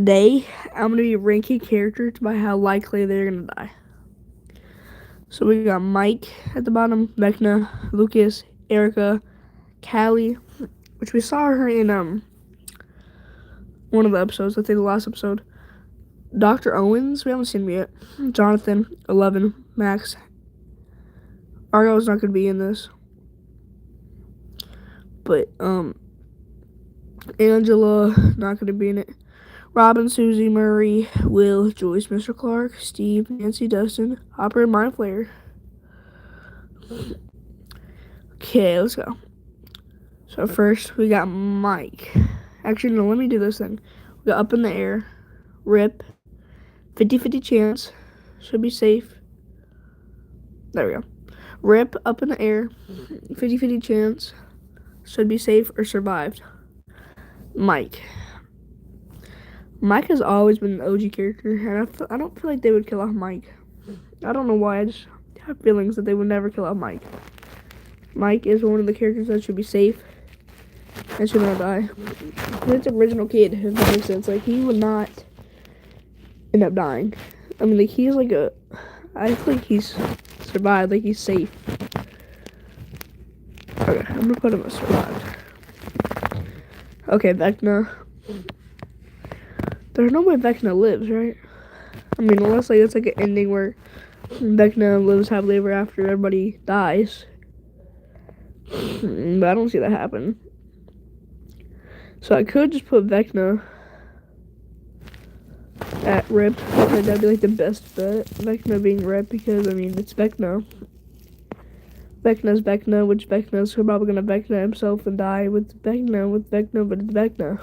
today I'm gonna be ranking characters by how likely they're gonna die. So we got Mike at the bottom, Vecna, Lucas, Erica, Callie, which we saw her in one of the episodes, I think the last episode. Dr. Owens, we haven't seen him yet. Jonathan, 11, Max. Argo's not gonna be in this. But Angela, not gonna be in it. Robin, Susie, Murray, Will, Joyce, Mr. Clark, Steve, Nancy, Dustin, Hopper, and Mind Flayer. Okay, let's go. So first, we got Mike. Actually, no, let me do this thing. We got Up in the Air, Rip, 50-50 chance, should be safe. There we go. Rip, Up in the Air, 50-50 chance, should be safe or survived. Mike. Mike has always been an OG character, and I don't feel like they would kill off Mike. I don't know why, I just have feelings that they would never kill off Mike. Mike is one of the characters that should be safe and should not die. It's an original kid, if that makes sense. Like, he would not end up dying. I mean, like, he's like I think he's survived, like, he's safe. Okay, I'm gonna put him as survived. Okay, Vecna. There's no way Vecna lives, right? I mean, unless like it's like an ending where Vecna lives happily ever after, everybody dies. But I don't see that happen. So I could just put Vecna at Rip. That'd be like the best bet. Vecna being Rip because I mean it's Vecna. Vecna's Vecna, which Vecna's probably gonna Vecna himself and die with Vecna, but it's Vecna.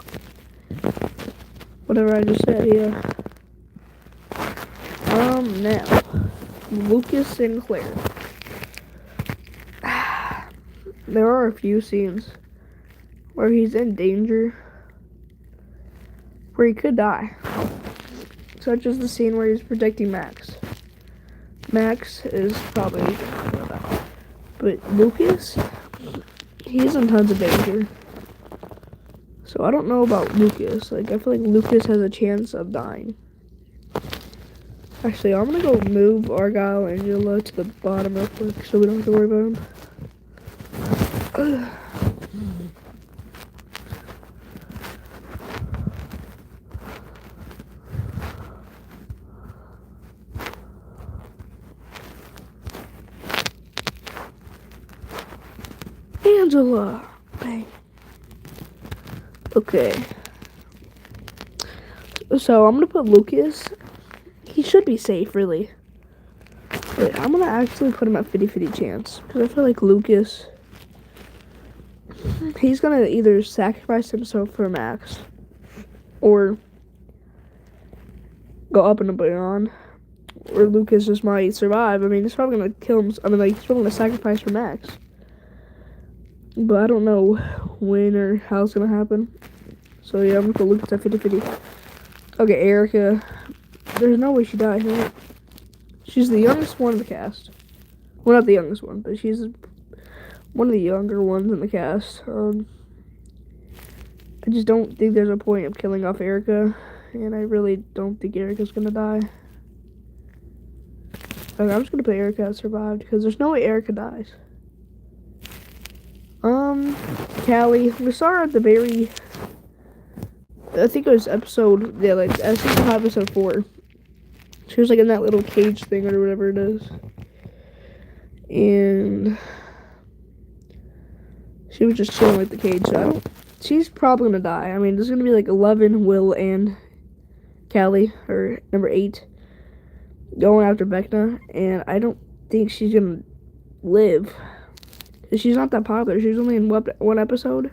Whatever I just said, yeah. Now, Lucas Sinclair. There are a few scenes where he's in danger, where he could die. Such as the scene where he's protecting Max. Max is probably gonna die. But Lucas, he's in tons of danger. So I don't know about Lucas. Like, I feel like Lucas has a chance of dying. Actually, I'm gonna go move Argyle and Angela to the bottom real quick so we don't have to worry about them. Angela! Bang. Okay. So I'm gonna put Lucas. He should be safe, really. But I'm gonna actually put him at 50-50 chance. Because I feel like Lucas, he's gonna either sacrifice himself for Max or go up and beyond. Or Lucas just might survive. I mean, he's probably gonna kill him. I mean, like, he's probably gonna sacrifice for Max. But I don't know when or how it's gonna happen. So yeah, I'm gonna put Lucas at 50-50. Okay, Erica. There's no way she dies, right? She's the youngest one in the cast. Well, not the youngest one, but she's one of the younger ones in the cast. I just don't think there's a point of killing off Erica, and I really don't think Erica's gonna die. Okay, I'm just gonna put Erica as survived, because there's no way Erica dies. Callie, we saw her at the very, I think it was episode, yeah, like, I think it was episode 4. She was, like, in that little cage thing or whatever it is. And she was just chilling with the cage, so she's probably gonna die. I mean, there's gonna be, like, 11, Will, and Callie, or number 8, going after Vecna, and I don't think she's gonna live. She's not that popular. She's only in one episode.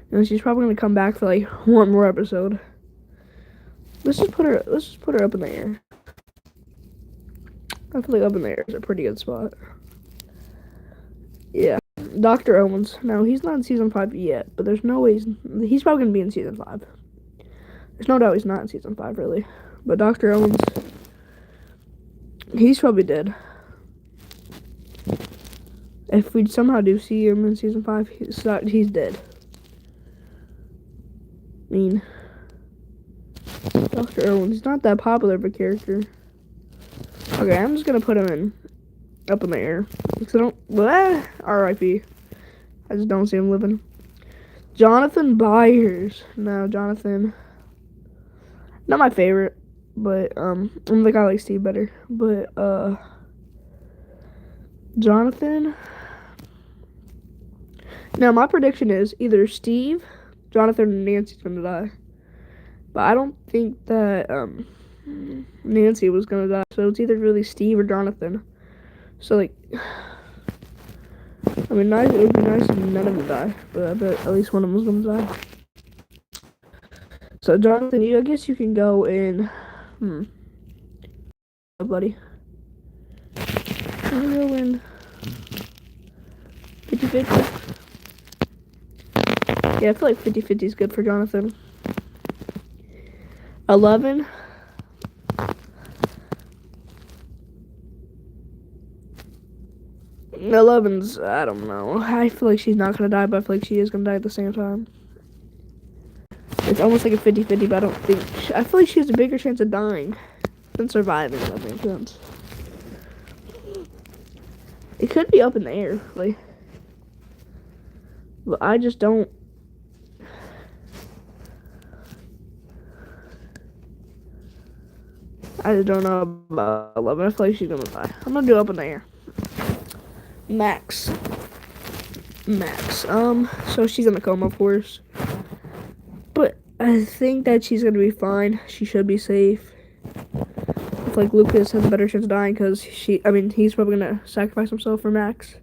And she's probably gonna come back for like one more episode. Let's just put her up in the air. I feel like up in the air is a pretty good spot. Yeah. Dr. Owens. No, he's not in season 5 yet, but there's no way he's probably gonna be in season 5. There's no doubt he's not in season 5 really. But Dr. Owens, he's probably dead. If we somehow do see him in season 5, he's dead. I mean, Dr. Irwin. He's not that popular of a character. Okay, I'm just gonna put him in up in the air. Because I don't. R.I.P. I just don't see him living. Jonathan Byers. No, Jonathan. Not my favorite, but I'm the guy like Steve better. But Jonathan. Now my prediction is either Steve, Jonathan, and Nancy's gonna die. But I don't think that Nancy was gonna die. So it's either really Steve or Jonathan. So like, I mean, it would be nice if none of them die, but I bet at least one of them was gonna die. So Jonathan, I guess you can go in. Buddy. Can you go in 50-50? Yeah, I feel like 50-50 is good for Jonathan. 11. Eleven's, I don't know. I feel like she's not gonna die, but I feel like she is gonna die at the same time. It's almost like a 50-50, but I don't think. I feel like she has a bigger chance of dying than surviving, if that makes sense. It could be up in the air, like. But I just don't. I just don't know about 11. I feel like she's gonna die. I'm gonna do up in the air. Max. So she's in a coma, of course. But I think that she's gonna be fine. She should be safe. I feel like Lucas has a better chance of dying because he's probably gonna sacrifice himself for Max.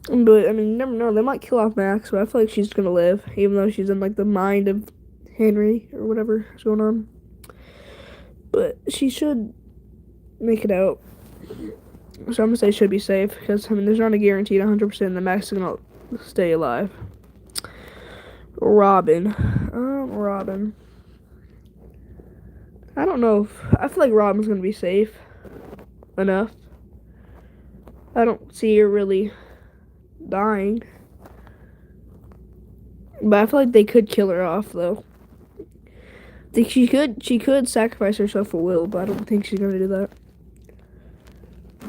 But I mean, you never know. They might kill off Max, but I feel like she's gonna live, even though she's in like the mind of Henry or whatever is going on. But she should make it out. So I'm gonna say should be safe because I mean there's not a guaranteed 100% that Max is gonna stay alive. Robin. I don't know I feel like Robin's gonna be safe enough. I don't see her really dying. But I feel like they could kill her off though. I think she could sacrifice herself for Will, but I don't think she's gonna do that.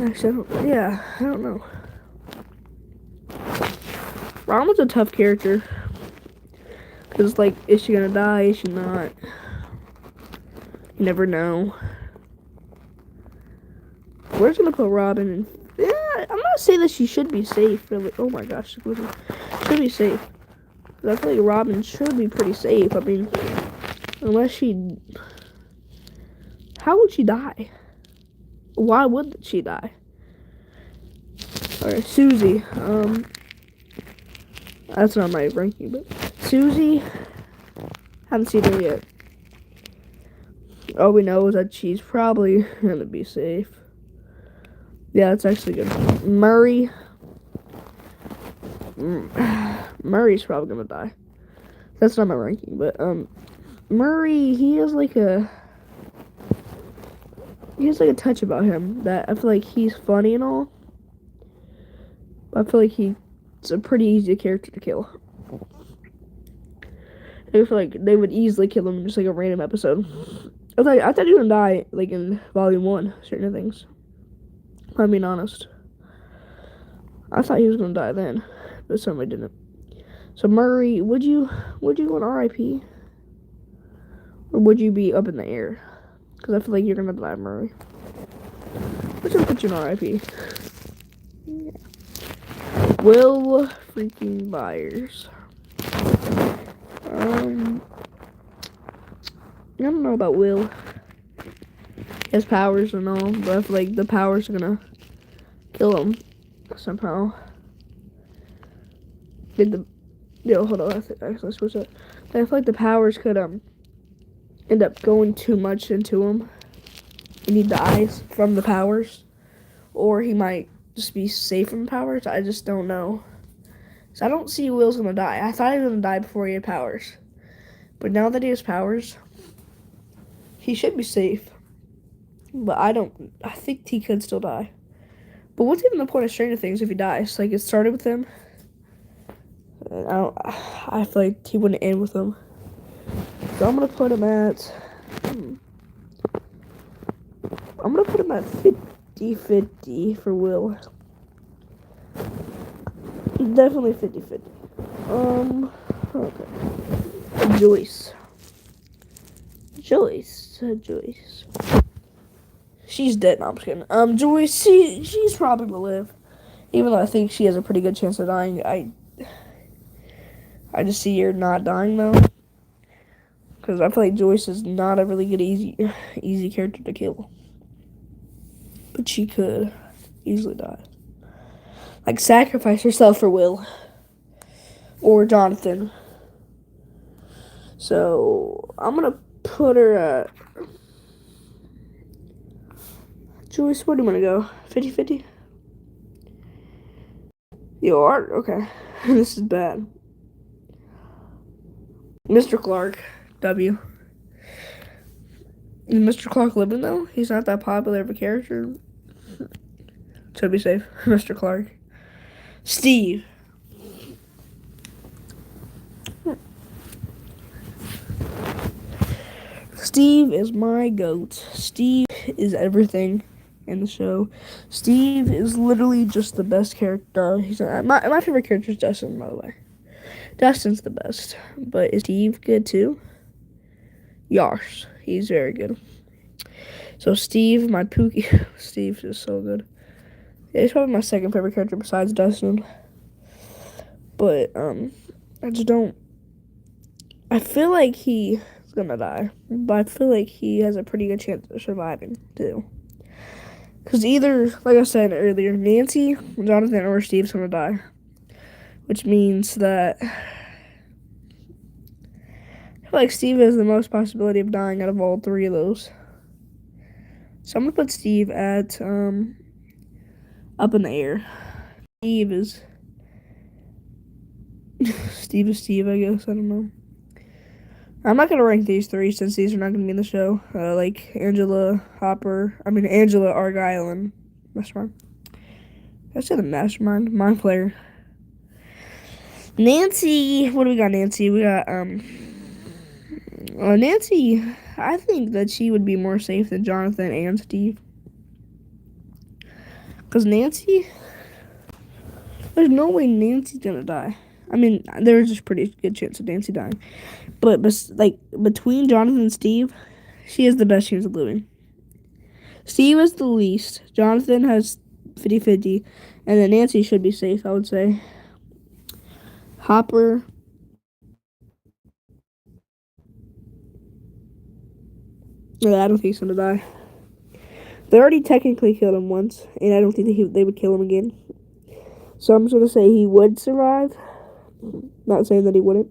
Actually, I don't know. Robin's a tough character. Because, like, is she gonna die? Is she not? You never know. Where's gonna put Robin in? Yeah, I'm not saying that she should be safe, really. Oh my gosh, should be safe. I feel like Robin should be pretty safe. I mean, unless she. How would she die? Why would she die? Alright, Susie. That's not my ranking, but Susie. Haven't seen her yet. All we know is that she's probably gonna be safe. Yeah, that's actually good. Murray. Murray's probably gonna die. That's not my ranking, but Murray, he has like a touch about him that I feel like he's funny and all. I feel like he's a pretty easy character to kill. I feel like they would easily kill him in just like a random episode. I thought he was gonna die like in volume 1, certain things. I'm being honest. I thought he was gonna die then, but somebody didn't. So Murray, would you go in R.I.P. or would you be up in the air? Because I feel like you're gonna die, Murray. Let's just put you in R.I.P. Yeah. Will freaking Byers. I don't know about Will. He has powers and all, but I feel like the powers are gonna kill him somehow. Hold on, let's switch that. I feel like the powers could end up going too much into him, and he dies from the powers, or he might just be safe from powers. I just don't know. So I don't see Will's gonna die. I thought he was gonna die before he had powers, but now that he has powers, he should be safe. But I think he could still die. But what's even the point of Stranger Things if he dies? Like, it started with him. I feel like he wouldn't end with him. So I'm gonna put him at I'm gonna put him at 50-50 for Will. Definitely 50-50. Okay. Joyce. She's dead. No, I'm just kidding. Joyce, she's probably gonna live. Even though I think she has a pretty good chance of dying. I just see her not dying though. Because I feel like Joyce is not a really good easy character to kill. But she could easily die. Like sacrifice herself for Will. Or Jonathan. So I'm gonna put her at Joyce, where do you want to go? 50-50? You are? Okay. This is bad. Mr. Clark. W. Is Mr. Clark living though? He's not that popular of a character. To be safe. Mr. Clark. Steve. Steve is my goat. Steve is everything in the show. Steve is literally just the best character. He's my favorite character is Dustin, by the way. Dustin's the best. But is Steve good too? Yes, he's very good. So Steve, my Pookie. Steve is so good. Yeah, he's probably my second favorite character besides Dustin. But I just don't. I feel like he's gonna die, but I feel like he has a pretty good chance of surviving too. Because either, like I said earlier, Nancy, Jonathan, or Steve's gonna die, which means that I feel like Steve has the most possibility of dying out of all three of those. So I'm gonna put Steve at up in the air. Steve is Steve, I guess. I don't know. I'm not gonna rank these three since these are not gonna be in the show. Like Angela Argyle, and Mastermind. I said the Mastermind, Mind Player. Nancy, what do we got? Nancy, we got Nancy. I think that she would be more safe than Jonathan and Steve. Cause Nancy, there's no way Nancy's gonna die. I mean, there's a pretty good chance of Nancy dying. But like, between Jonathan and Steve, she has the best chance of living. Steve is the least. Jonathan has 50-50. And then Nancy should be safe, I would say. Hopper. Yeah, I don't think he's going to die. They already technically killed him once. And I don't think they would kill him again. So I'm just going to say he would survive. Not saying that he wouldn't.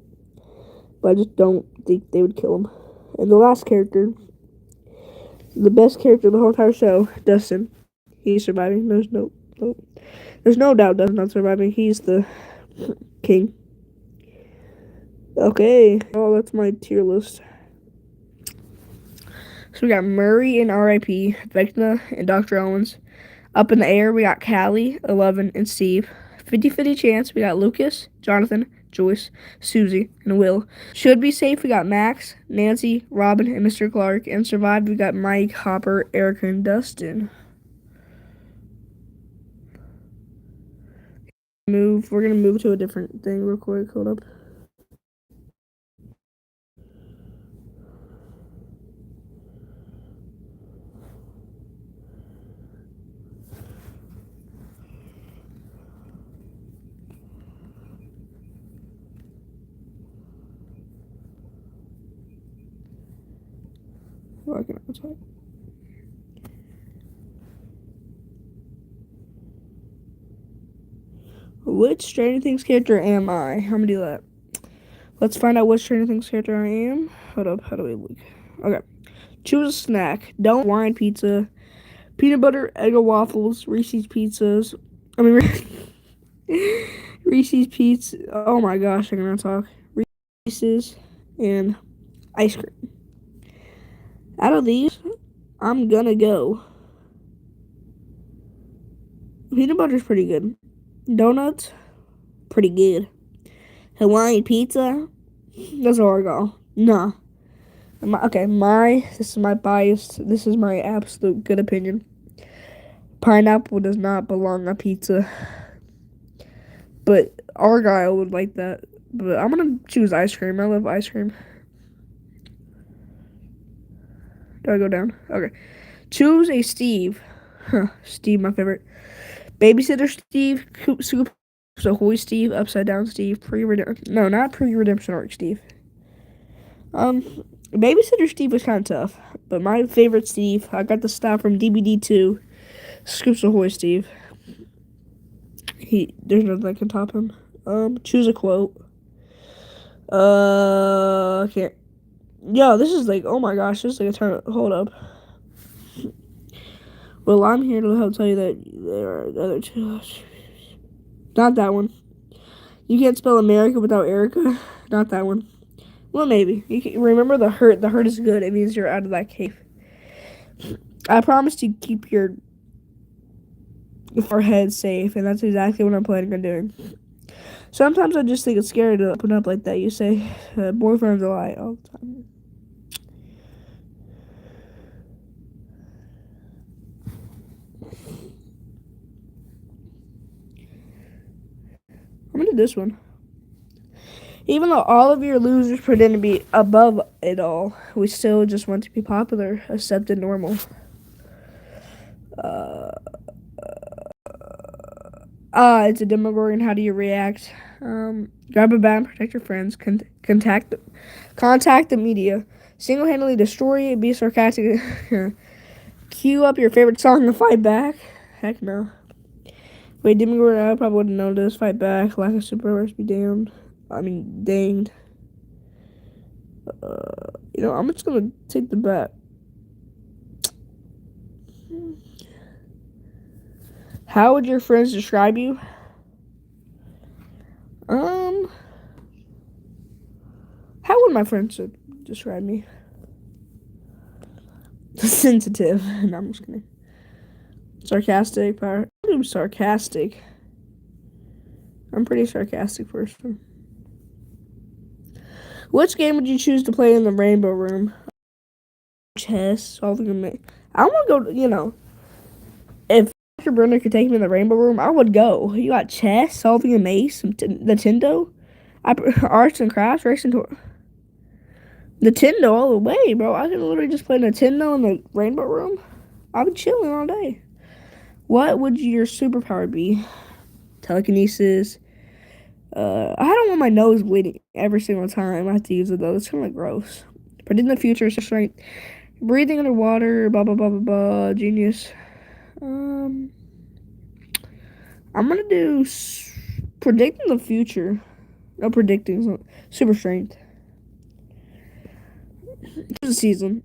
But I just don't think they would kill him. And the last character, the best character of the whole entire show, Dustin. He's surviving. There's no doubt Dustin's not surviving. He's the king. Okay. Oh, that's my tier list. So we got Murray and R.I.P., Vecna and Dr. Owens. Up in the air, we got Callie, 11, and Steve. 50-50 chance, we got Lucas, Jonathan, Joyce, Susie, and Will. Should be safe, we got Max, Nancy, Robin, and Mr. Clark. And survived, we got Mike, Hopper, Erica, and Dustin. We're gonna move to a different thing real quick. Hold up. Working outside. Which Stranger Things character am I? I'm gonna do that. Let's find out which Stranger Things character I am. Hold up, how do we look? Okay. Choose a snack. Don't Hawaiian pizza, peanut butter, Eggo waffles, Reese's pizzas. Reese's pizza. Oh my gosh, I cannot talk. Reese's and ice cream. Out of these, I'm gonna go. Peanut butter's pretty good. Donuts, pretty good. Hawaiian pizza, that's Oregon. Nah. This is my bias. This is my absolute good opinion. Pineapple does not belong on pizza, but Argyle would like that. But I'm gonna choose ice cream. I love ice cream. Do I go down? Okay. Choose a Steve. Steve, my favorite. Babysitter Steve, Super Ahoy Steve, Upside Down Steve, No, not pre-redemption arc Steve. Babysitter Steve was kind of tough, but my favorite Steve, I got the style from DBD2, Scoops Ahoy Steve. There's nothing that can top him. Choose a quote. I can't. Yo, this is like, oh my gosh, this is like a turn. Hold up. Well, I'm here to help tell you that there are other two. Not that one. You can't spell America without Erica. Not that one. Well, maybe. You can remember the hurt. The hurt is good. It means you're out of that cave. I promise to keep your forehead safe, and that's exactly what I'm planning on doing. Sometimes I just think it's scary to open up like that. You say, boyfriends lie all the time. I'm gonna do this one. Even though all of your losers pretend to be above it all, we still just want to be popular, accepted, normal. It's a Demogorgon. How do you react? Grab a bat and protect your friends. Contact the media. Single-handedly destroy it. Be sarcastic. Cue up your favorite song and fight back. Heck no. Wait, Demogorgon, I probably wouldn't know this. Fight back. Lack of superpowers, be damned. Danged. I'm just gonna take the bat. How would your friends describe you? How would my friends describe me? Sensitive. No, I'm just kidding. Sarcastic. I'm sarcastic. I'm a pretty sarcastic person. Which game would you choose to play in the Rainbow Room? Chess, solving a maze. I want to go, if Dr. Brenda could take me in the Rainbow Room, I would go. You got chess, solving a maze, Nintendo, arts and crafts, racing to Nintendo all the way, bro. I can literally just play Nintendo in the Rainbow Room. I'll be chilling all day. What would your superpower be? Telekinesis. I don't want my nose bleeding every single time I have to use it, though. It's kind of like gross. Predicting the future is strength. Breathing underwater, blah, blah, blah, blah, blah. Genius. I'm going to do predicting the future. No, predicting. Super strength. This is season.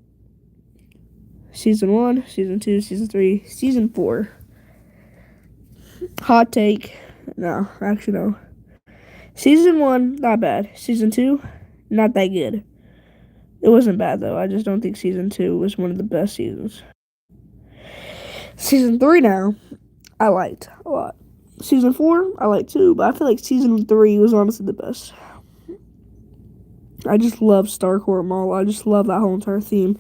Season 1, Season 2, Season 3, Season 4. Hot take. No, actually, no. Season 1, not bad. Season 2, not that good. It wasn't bad, though. I just don't think Season 2 was one of the best seasons. Season 3 now, I liked a lot. Season 4, I liked too, but I feel like Season 3 was honestly the best. I just love Starcourt Mall. I just love that whole entire theme.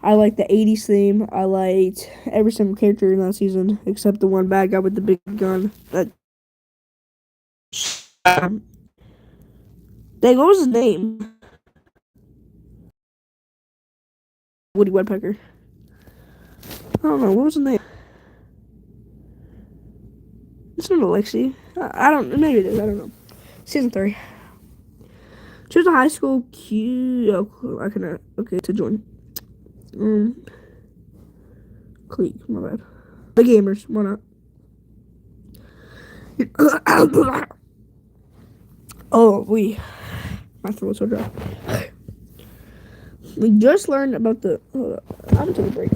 I like the 80s theme. I liked every single character in that season, except the one bad guy with the big gun. Dang, what was his name? Woody Woodpecker. I don't know, what was his name? It's not Alexi. I don't, maybe it is, I don't know. Season 3. Choose a high school okay, to join. Clique, my bad. The gamers, why not? My throat's so dry. We just learned about the. I'm gonna take a break.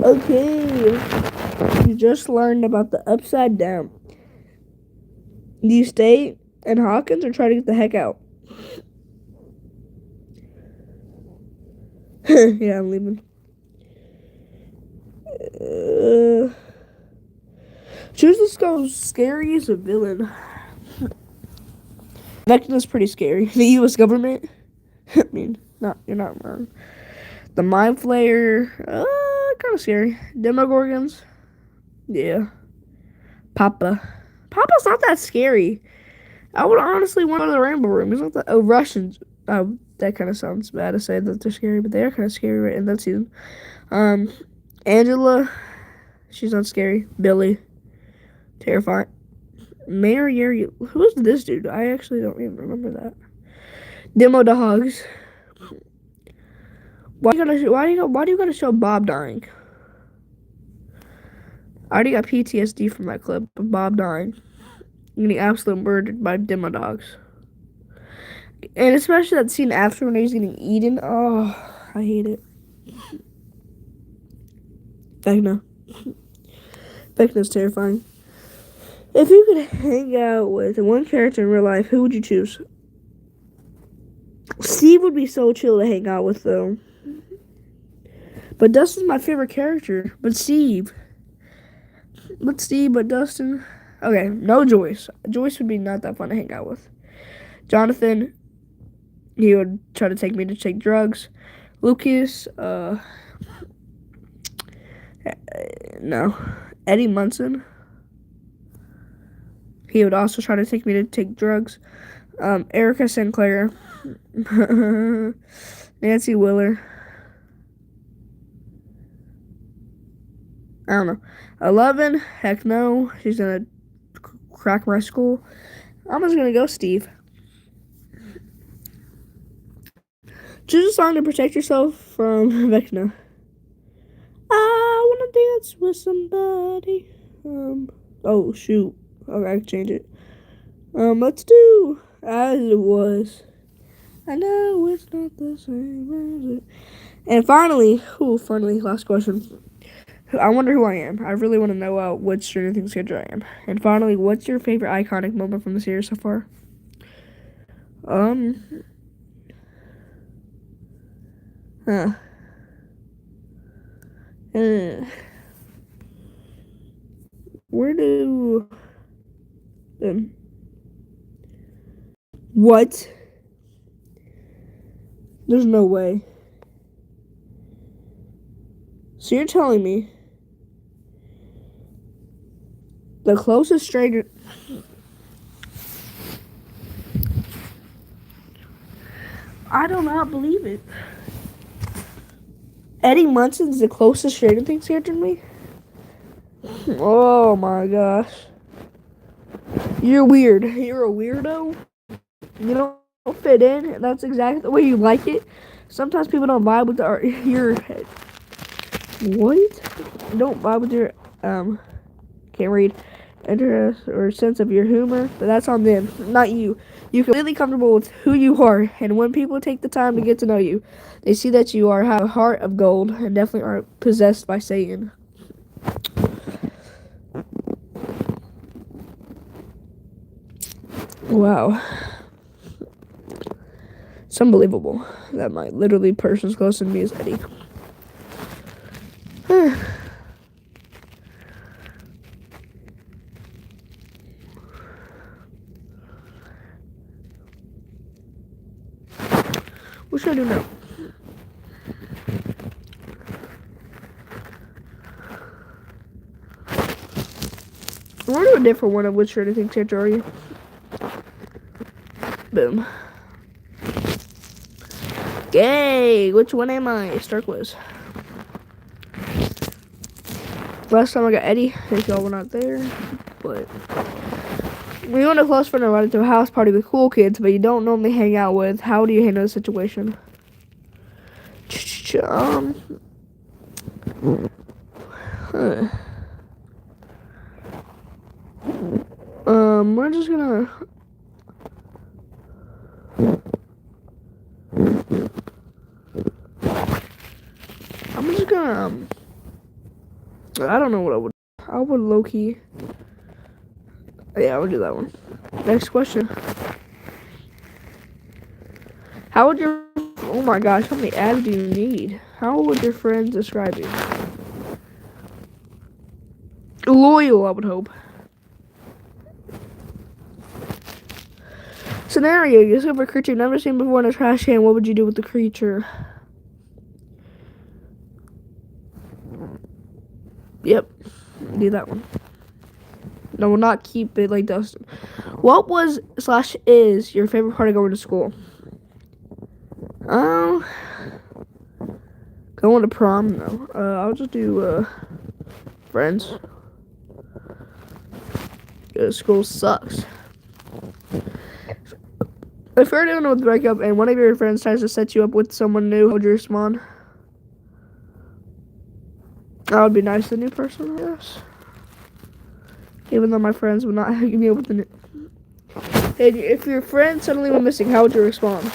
Okay, you just learned about the upside down. Do you stay in Hawkins or try to get the heck out? Yeah, I'm leaving. Choose the go scary as a villain. Vecna's pretty scary. The U.S. government. I mean, you're not wrong. The Mind Flayer, kind of scary. Demogorgons, yeah. Papa's not that scary. I would honestly want to go to the Rainbow Room. He's not that. Oh, Russians. Oh, that kind of sounds bad to say that they're scary, but they are kind of scary right in that season. Angela, she's not scary. Billy, terrifying. Mayor Yuri, who is this dude? I actually don't even remember that. Demo Dogs. Why do you gotta show Bob dying? I already got PTSD from that clip of Bob dying. Getting absolutely murdered by Demo Dogs. And especially that scene after when he's getting eaten. Oh, I hate it. Vecna. Vecna's terrifying. If you could hang out with one character in real life, who would you choose? Steve would be so chill to hang out with, though. But Dustin's my favorite character. But Steve. But Dustin. Okay, no Joyce. Joyce would be not that fun to hang out with. Jonathan, he would try to take me to take drugs. Lucas, no. Eddie Munson, he would also try to take me to take drugs. Erica Sinclair, Nancy Willer. I don't know. 11, heck no. She's gonna crack my skull. I'm just gonna go Steve. Choose a song to protect yourself from Vecna. I wanna dance with somebody. Oh shoot. Okay, I can change it. Let's do As It Was. I know it's not the same as it. And finally, last question. I wonder who I am. I really want to know which Stranger Things character I am. And finally, what's your favorite iconic moment from the series so far? Where do what? There's no way. So you're telling me the closest stranger? I do not believe it. Eddie Munson's the closest Stranger Things character to me? Oh my gosh. You're weird. You're a weirdo. You don't fit in. That's exactly the way you like it. Sometimes people don't vibe with your what? Don't vibe with your can't read interest or sense of your humor, but that's on them, not you. You're completely comfortable with who you are, and when people take the time to get to know you, they see that you have a heart of gold and definitely aren't possessed by Satan. Wow. It's unbelievable that my literally person's close to me is Eddie. What should I do now? I want to do a different one of which Stranger Things character are you? Boom. Yay! Which one am I? Star Quiz. Last time I got Eddie, if y'all were not there, but when you want a close friend invited to a house party with cool kids, but you don't normally hang out with, how do you handle the situation? We're just gonna. I'm just gonna. I don't know what I would. I would low key. Yeah, I would do that one. Next question. How would your Oh my gosh, how many abs do you need? How would your friends describe you? Loyal, I would hope. Scenario, you discover a creature you've never seen before in a trash can. What would you do with the creature? Yep, do that one. No, we'll not keep it like Dustin. What was / is your favorite part of going to school? Going to prom, no. I'll just do, friends. School sucks. If you're dealing with a breakup and one of your friends tries to set you up with someone new, how would you respond? That would be nice to the new person, I guess. Even though my friends would not hook me up with the new. Hey, if your friend suddenly went missing, how would you respond?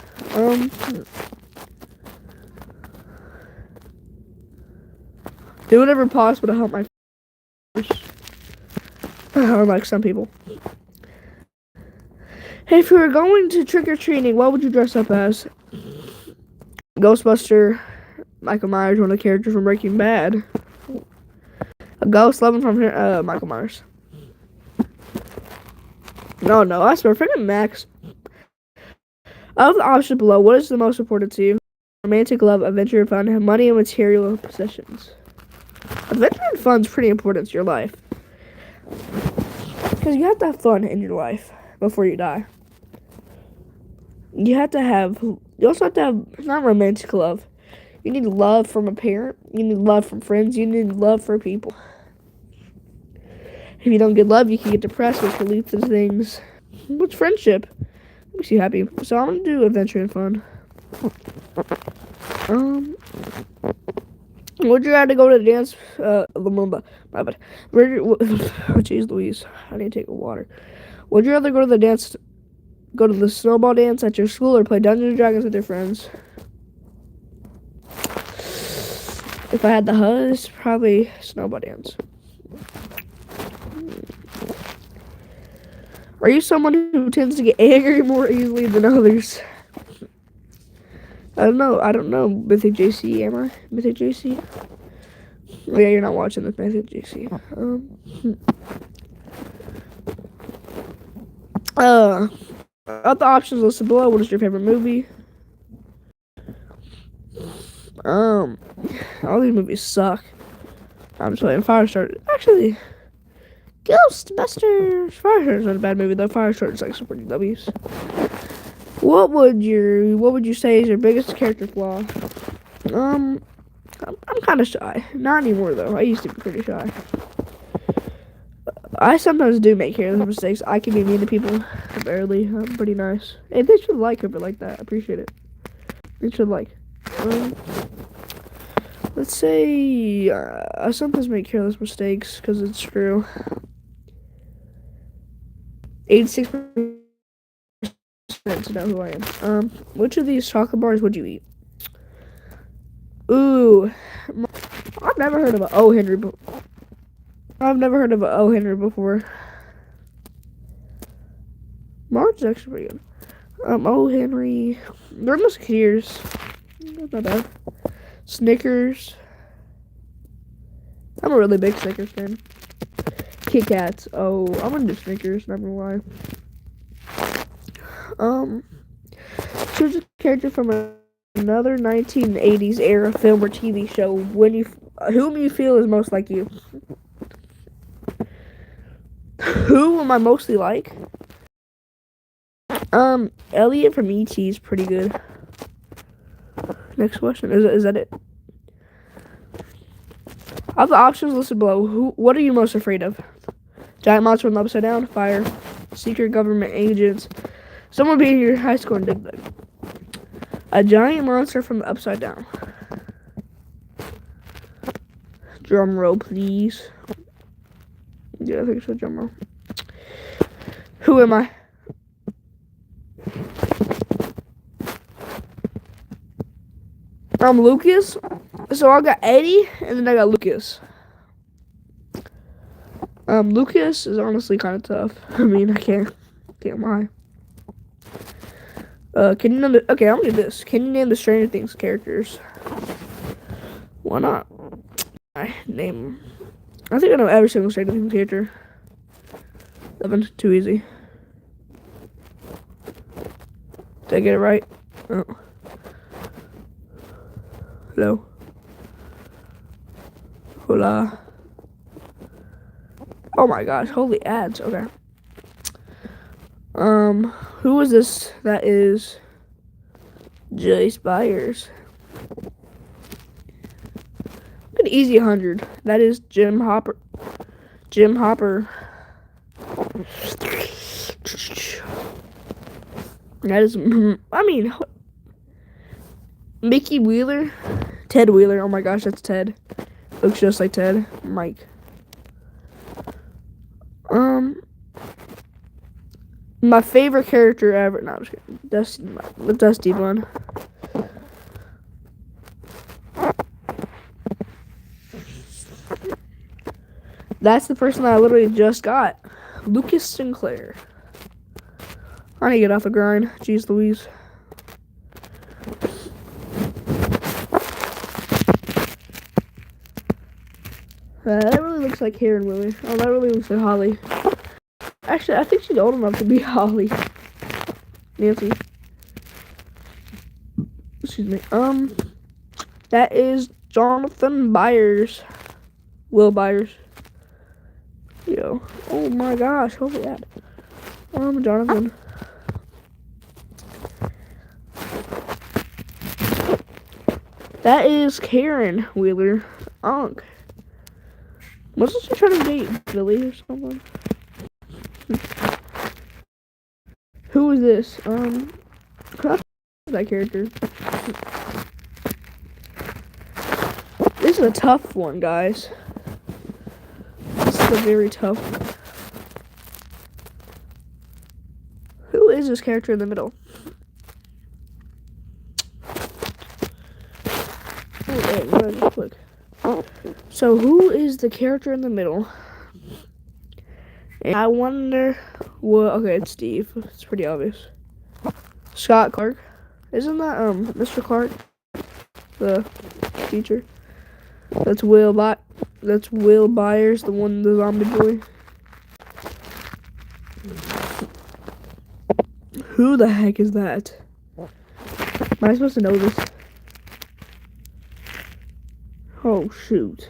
Do whatever possible to help my friends. Unlike some people. Hey, if you were going to trick-or-treating, what would you dress up as? Ghostbuster, Michael Myers, one of the characters from Breaking Bad. A ghost, loving from Michael Myers. No, I swear, freaking Max. Of the options below, what is the most important to you? Romantic love, adventure and fun, money and material possessions. Adventure and fun's pretty important to your life. Because you have to have fun in your life before you die. You also have to have, not romantic love. You need love from a parent. You need love from friends. You need love for people. If you don't get love, you can get depressed, which can lead to things. What's friendship? Makes you happy. So I'm gonna do adventure and fun. Would you rather go to the dance? My bad. Jeez Louise, I need to take a water. Would you rather go to the snowball dance at your school or play Dungeons and Dragons with your friends? If I had the huzz, probably snowball dance. Are you someone who tends to get angry more easily than others? I don't know. Mythic JC, am I? Mythic JC? Oh, yeah, you're not watching this Mythic JC. Of the options listed below, what is your favorite movie? All these movies suck. I'm just waiting. Firestarter. Actually, Ghostbusters. Firestarter's not a bad movie though. Firestarter's like supporting W's. What would you say is your biggest character flaw? I'm kind of shy. Not anymore though. I used to be pretty shy. I sometimes do make careless mistakes. I can be mean to people. Barely. I'm pretty nice. Hey, they should like it like that. I appreciate it. They should like. Let's say I sometimes make careless mistakes because it's true. 86% to know who I am. Which of these chocolate bars would you eat? Ooh, I've never heard of an O. Henry. I've never heard of an O. Henry before. Mars is actually pretty good. O. Henry. They're Musketeers. Not bad. Snickers. I'm a really big Snickers fan. Kit Kats. Oh, I'm gonna do Snickers. Not gonna lie. Choose a character from another 1980s era film or TV show. Whom you feel is most like you. Who am I mostly like? Elliot from E.T. is pretty good. Next question. Is that it? Of the options listed below, what are you most afraid of? Giant monster from the Upside Down, fire, secret government agents, someone being in your high school and dig. A giant monster from the Upside Down. Drum roll, please. Yeah, I think so. Drum roll. Who am I? I'm Lucas. So I got Eddie, and then I got Lucas. Lucas is honestly kind of tough. I mean, I can't lie. Can you name the, okay, I'm gonna do this. Can you name the Stranger Things characters? Why not? I think I know every single Stranger Things character. 11, too easy. Did I get it right? Oh. Hello. Hola. Oh my gosh, holy ads. Okay. Who is this? That is Joyce Byers. An easy 100. That is Jim Hopper. Jim Hopper. That is, I mean, Mickey Wheeler. Ted Wheeler. Oh my gosh, that's Ted. Looks just like Ted. Mike. My favorite character ever. No, I'm just kidding. The Dusty one. That's the person that I literally just got. Lucas Sinclair. I need to get off the grind. Jeez Louise. That really looks like Karen Willie. Oh, that really looks like Holly. Actually, I think she's old enough to be Holly. Nancy. Excuse me. That is Jonathan Byers. Will Byers. Yo. Oh my gosh. Holy that. Jonathan. That is Karen Wheeler. Unk. Wasn't she trying to date Billy or someone? Who is this? That character. This is a tough one, guys. This is a very tough one. Who is this character in the middle? Oh, wait, just click. So, who is the character in the middle? And I wonder what. Okay, it's Steve. It's pretty obvious. Scott Clark. Isn't that Mr. Clark, the teacher? That's Will Byers, the zombie boy. Who the heck is that? Am I supposed to know this? Oh shoot.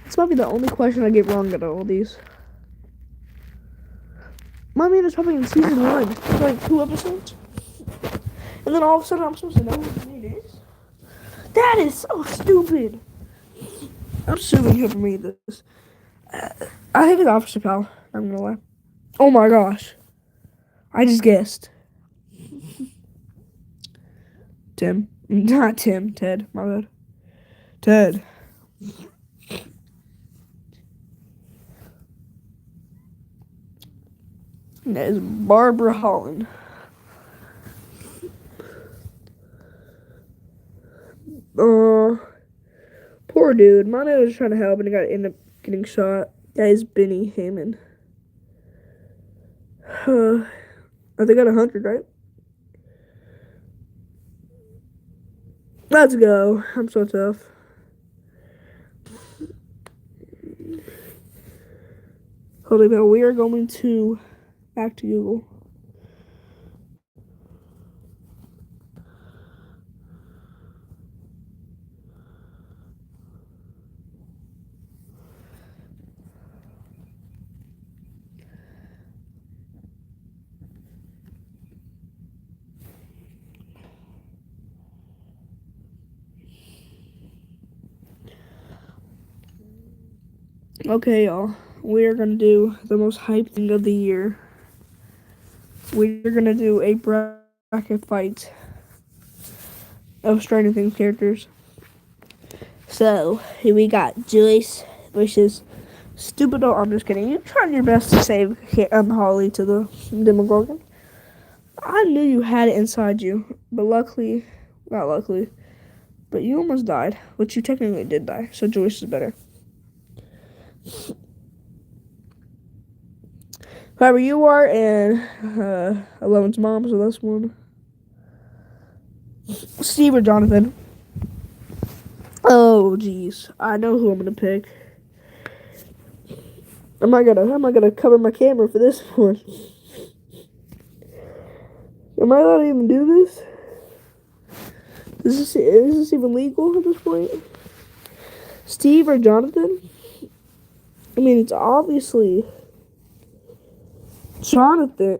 This might be the only question I get wrong out of all these. I mean, it's probably in season 1. It's like 2 episodes. And then all of a sudden I'm supposed to know what it is? That is so stupid. I'm assuming whoever made this. I think it's Officer Pal. I'm gonna lie. Oh my gosh. I just guessed. Tim. Not Tim. Ted. My bad. Ted. That is Barbara Holland. Poor dude. My man was trying to help and he ended up getting shot. That is Benny Hammond. I think I got 100, right? Let's go. I'm so tough. Holy cow, we are going to back to Google. Okay, y'all. We're gonna do the most hyped thing of the year. We're gonna do a bracket fight of Stranger Things characters. So, here we got Joyce versus Stupid. Oh, I'm just kidding. You're trying your best to save Holly to the Demogorgon. I knew you had it inside you, but not luckily, but you almost died, which you technically did die, so Joyce is better. Whoever you are, and 11's mom, so that's one. Steve or Jonathan? Oh, jeez. I know who I'm gonna pick. How am I gonna cover my camera for this one? Am I allowed to even do this? Is this even legal at this point? Steve or Jonathan? I mean, it's obviously Jonathan.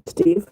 Steve.